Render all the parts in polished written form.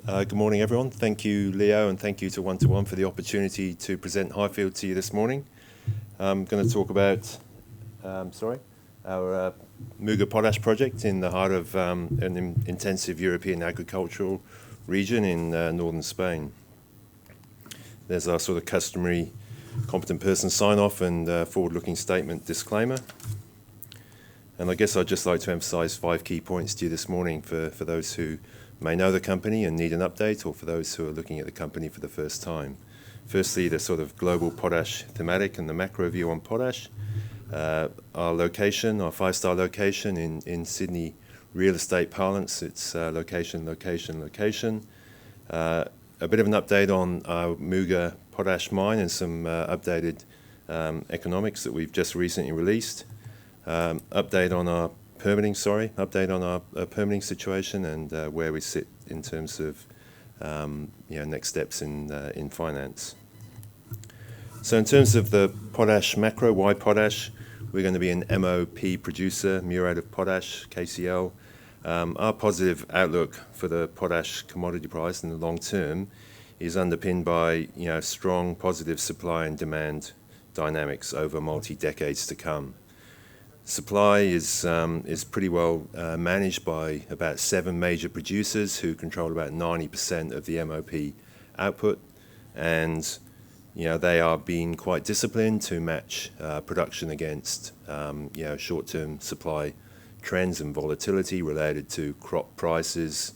Good morning, everyone. Thank you, Leo, and thank you to One for the opportunity to present Highfield to you this morning. I'm going to talk about, our Muga Potash Project in the heart of an intensive European agricultural region in northern Spain. There's our sort of customary competent person sign-off and forward-looking statement disclaimer. And I guess I'd just like to emphasise 5 key points to you this morning for those who may know the company and need an update, or for those who are looking at the company for the first time. Firstly, the sort of global potash thematic and the macro view on potash. Our location, our 5-star location in Sydney real estate parlance, it's location, location, location. A bit of an update on our Muga potash mine and some updated economics that we've just recently released. Update on our permitting situation and where we sit in terms of next steps in finance. So in terms of the Potash Macro, why potash? We're going to be an MOP producer, muriate of potash, KCl. Our positive outlook for the potash commodity price in the long term is underpinned by strong positive supply and demand dynamics over multi-decades to come. Supply is pretty well managed by about 7 major producers who control about 90% of the MOP output, and they are being quite disciplined to match production against short-term supply trends and volatility related to crop prices,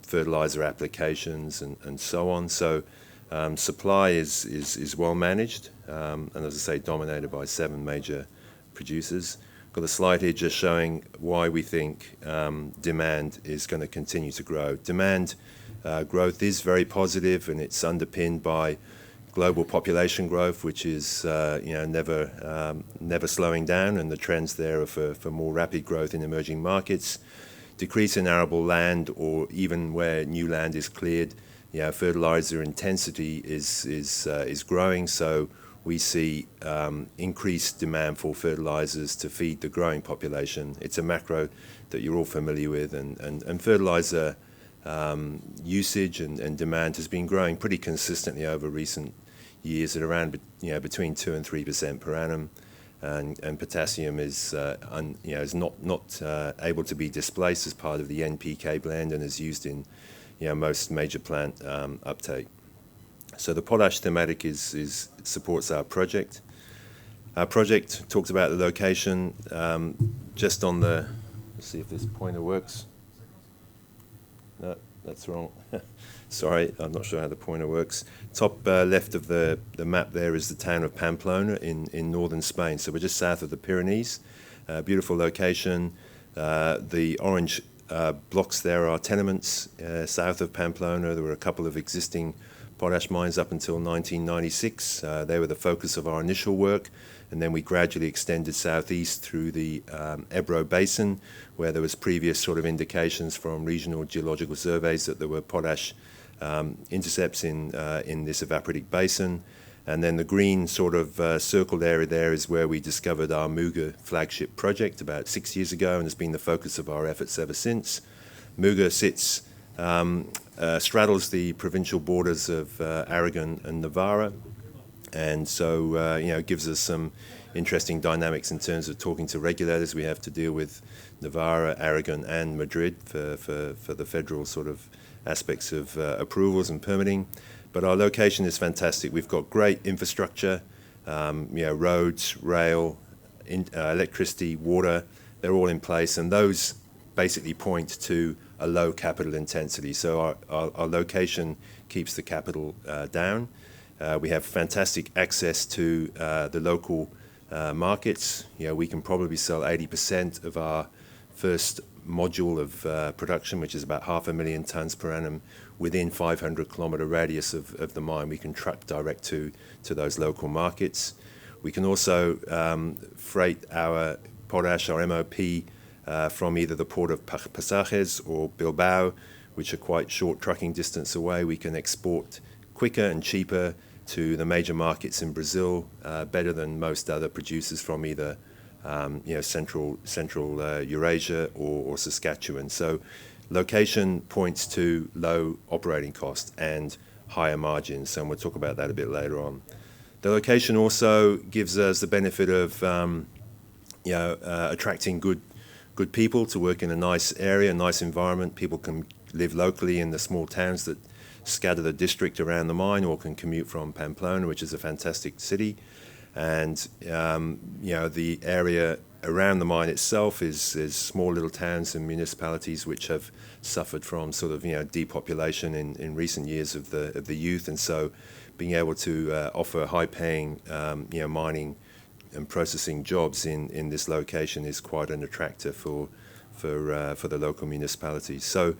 fertilizer applications, and so on. So supply is well managed, and as I say, dominated by 7 major producers. Got a slide here just showing why we think demand is going to continue to grow. Demand growth is very positive, and it's underpinned by global population growth, which is never slowing down, and the trends there are for more rapid growth in emerging markets, decrease in arable land, or even where new land is cleared, fertilizer intensity is growing. So we see increased demand for fertilizers to feed the growing population. It's a macro that you're all familiar with, and fertilizer usage and demand has been growing pretty consistently over recent years at around between 2 and 3% per annum, and potassium is not able to be displaced as part of the NPK blend and is used in most major plant uptake. So the potash thematic supports our project. Our project talks about the location just on the, let's see if this pointer works. No, that's wrong. Sorry, I'm not sure how the pointer works. Top left of the map there is the town of Pamplona in northern Spain. So we're just south of the Pyrenees. Beautiful location. The orange blocks there are tenements south of Pamplona. There were a couple of existing potash mines up until 1996. They were the focus of our initial work, and then we gradually extended southeast through the Ebro Basin, where there was previous sort of indications from regional geological surveys that there were potash intercepts in this evaporitic basin. And then the green sort of circled area there is where we discovered our Muga flagship project about 6 years ago, and has been the focus of our efforts ever since. Muga straddles the provincial borders of Aragon and Navarra, and so it gives us some interesting dynamics in terms of talking to regulators. We have to deal with Navarra, Aragon, and Madrid for the federal sort of aspects of approvals and permitting. But our location is fantastic. We've got great infrastructure, roads, rail, electricity, water. They're all in place, and those basically point to a low capital intensity. So our location keeps the capital down. We have fantastic access to the local markets. We can probably sell 80% of our first module of production, which is about 500,000 tonnes per annum, within 500-kilometre radius of the mine. We can truck direct to those local markets. We can also freight our potash, our MOP, from either the port of Pasajes or Bilbao, which are quite short trucking distance away. We can export quicker and cheaper to the major markets in Brazil, better than most other producers from either central Eurasia or Saskatchewan. So Location points to low operating costs and higher margins, and we'll talk about that a bit later on. The location also gives us the benefit of attracting good people to work in a nice area, a nice environment. People can live locally in the small towns that scatter the district around the mine, or can commute from Pamplona, which is a fantastic city. And the area around the mine itself is small little towns and municipalities which have suffered from sort of depopulation in recent years of the youth, and so being able to offer high-paying mining and processing jobs in this location is quite an attractor for the local municipalities. So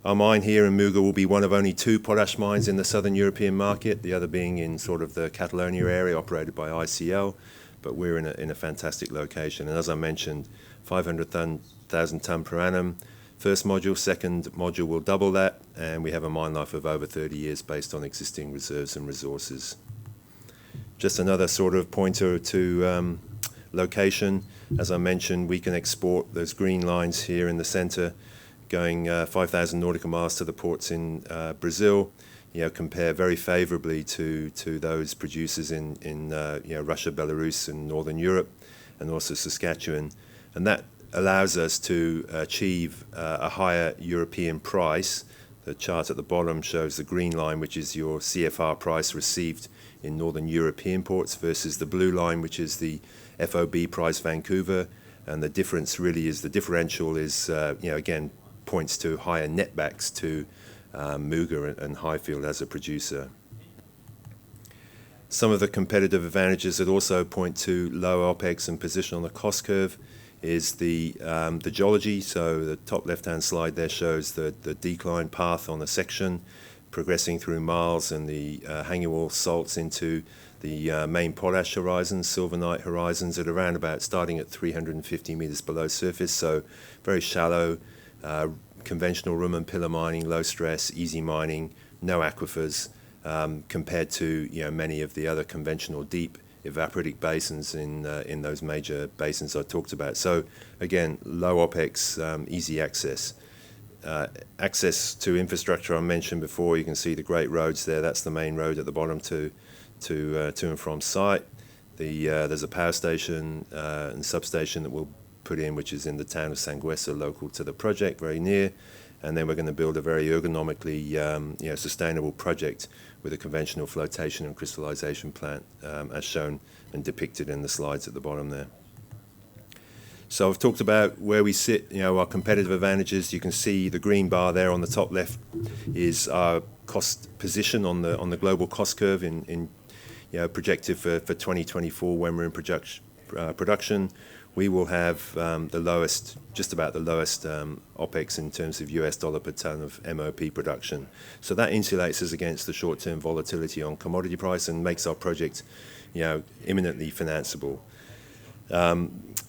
our mine here in Muga will be one of only 2 potash mines in the southern European market, the other being in sort of the Catalonia area operated by ICL, but we're in a fantastic location. And as I mentioned, 500,000 tonne per annum. First module, second module will double that, and we have a mine life of over 30 years based on existing reserves and resources. Just another sort of pointer to location. As I mentioned, we can export those green lines here in the centre, going 5,000 nautical miles to the ports in Brazil. Compare very favourably to those producers in Russia, Belarus, and Northern Europe, and also Saskatchewan, and that allows us to achieve a higher European price. The chart at the bottom shows the green line, which is your CFR price received in Northern European ports, versus the blue line, which is the FOB price Vancouver, and the difference really is the differential is again points to higher netbacks to Muga and Highfield as a producer. Some of the competitive advantages that also point to low OPEX and position on the cost curve is the geology. So the top left-hand slide there shows the decline path on a section, progressing through marls and the hanging wall salts into the main potash horizons, silverite horizons, at around about starting at 350 metres below surface. So very shallow, conventional room and pillar mining, low stress, easy mining, no aquifers, compared to many of the other conventional deep evaporitic basins in those major basins I talked about. So again, low OPEX, easy access. Access to infrastructure I mentioned before. You can see the great roads there. That's the main road at the bottom to and from site. There's a power station and substation that we'll put in, which is in the town of Sanguesa, local to the project, very near. And then we're going to build a very ergonomically sustainable project with a conventional flotation and crystallization plant, as shown and depicted in the slides at the bottom there. So I've talked about where we sit, our competitive advantages. You can see the green bar there on the top left is our cost position on the global cost curve in projected for 2024 when we're in production. We will have just about the lowest OPEX in terms of US dollar per tonne of MOP production. So that insulates us against the short-term volatility on commodity price and makes our project, imminently financeable.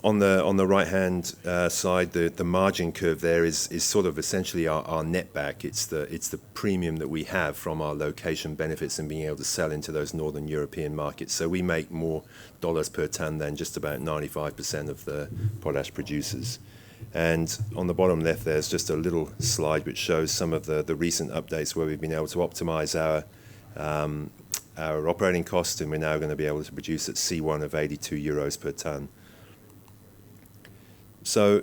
On the right-hand side, the margin curve there is sort of essentially our net back. It's the premium that we have from our location benefits and being able to sell into those northern European markets. So we make more dollars per tonne than just about 95% of the potash producers. And on the bottom left, there's just a little slide which shows some of the recent updates where we've been able to optimise our operating cost, and we're now going to be able to produce at C1 of 82 euros per tonne. So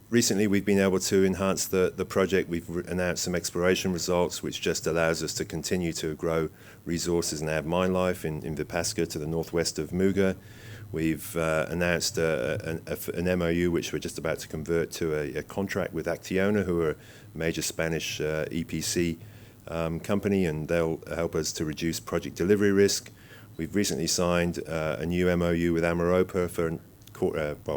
recently we've been able to enhance the project. We've announced some exploration results, which just allows us to continue to grow resources and add mine life in Vipasca to the northwest of Muga. We've announced an MOU, which we're just about to convert to a contract with Acciona, who are a major Spanish EPC company, and they'll help us to reduce project delivery risk. We've recently signed a new MOU with Amaropa for a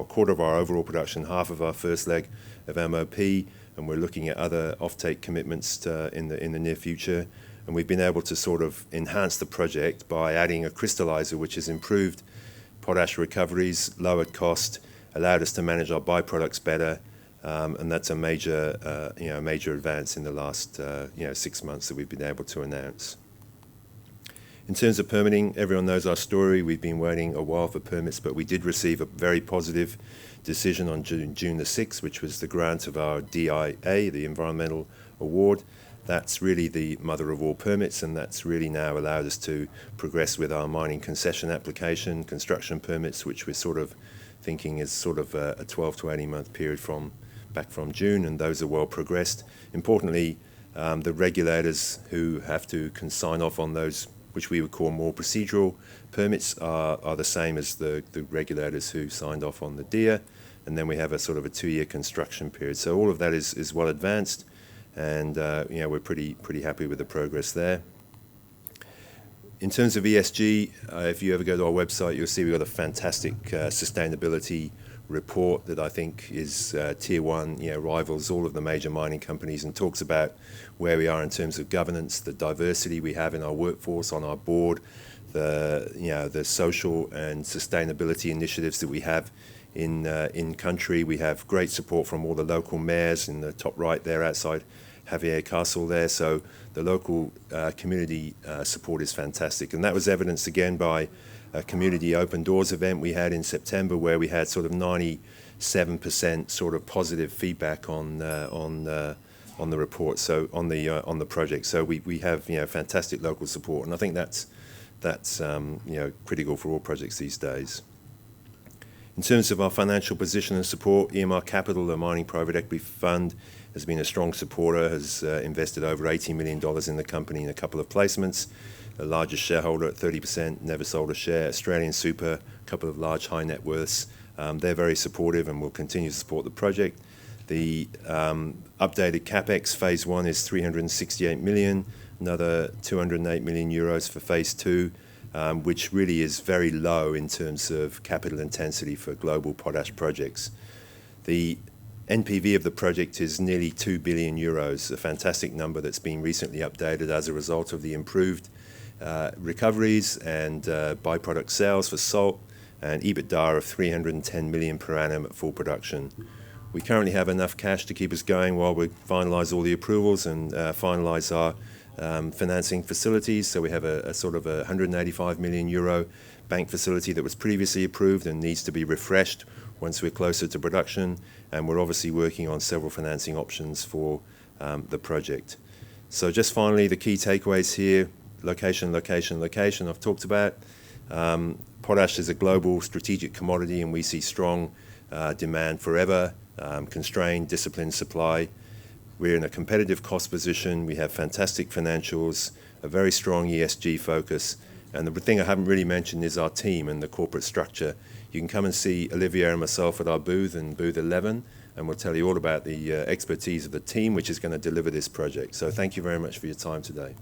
quarter of our overall production, half of our first leg of MOP, and we're looking at other offtake commitments in the near future. And we've been able to sort of enhance the project by adding a crystallizer, which has improved potash recoveries, lowered cost, allowed us to manage our byproducts better, and that's a major advance in the last 6 months that we've been able to announce. In terms of permitting, everyone knows our story. We've been waiting a while for permits, but we did receive a very positive decision on June the 6th, which was the grant of our DIA, the Environmental Award. That's really the mother of all permits, and that's really now allowed us to progress with our mining concession application, construction permits, which we're sort of thinking is sort of a 12 to 18 month period back from June, and those are well progressed. Importantly, the regulators who have to sign off on those, which we would call more procedural permits, are the same as the regulators who signed off on the DIA, and then we have a sort of a 2-year construction period. So all of that is well advanced, and we're pretty happy with the progress there. In terms of ESG, if you ever go to our website, you'll see we've got a fantastic sustainability report that I think is tier one, rivals all of the major mining companies, and talks about where we are in terms of governance, the diversity we have in our workforce, on our board, the social and sustainability initiatives that we have in country. We have great support from all the local mayors in the top right there outside Javier Castle there. So the local community support is fantastic, and that was evidenced again by a community open doors event we had in September, where we had sort of 97% sort of positive feedback on the report, so on the project. So we have fantastic local support, and I think that's critical for all projects these days. In terms of our financial position and support, EMR Capital, the mining private equity fund, has been a strong supporter, has invested over $80 million in the company in a couple of placements. The largest shareholder at 30%, never sold a share. Australian Super, a couple of large high net worths. They're very supportive and will continue to support the project. The updated capex, phase 1 is 368 million, another 208 million euros for phase 2, which really is very low in terms of capital intensity for global potash projects. The NPV of the project is nearly 2 billion euros, a fantastic number that's been recently updated as a result of the improved recoveries and byproduct sales for salt, and EBITDA of 310 million per annum at full production. We currently have enough cash to keep us going while we finalise all the approvals and finalise our financing facilities. So we have a sort of a 185 million euro bank facility that was previously approved and needs to be refreshed once we're closer to production, and we're obviously working on several financing options for the project. So just finally, the key takeaways here: location, location, location I've talked about. Potash is a global strategic commodity, and we see strong demand forever, constrained, disciplined supply. We're in a competitive cost position. We have fantastic financials, a very strong ESG focus, and the thing I haven't really mentioned is our team and the corporate structure. You can come and see Olivier and myself at our booth in booth 11, and we'll tell you all about the expertise of the team which is going to deliver this project. So thank you very much for your time today.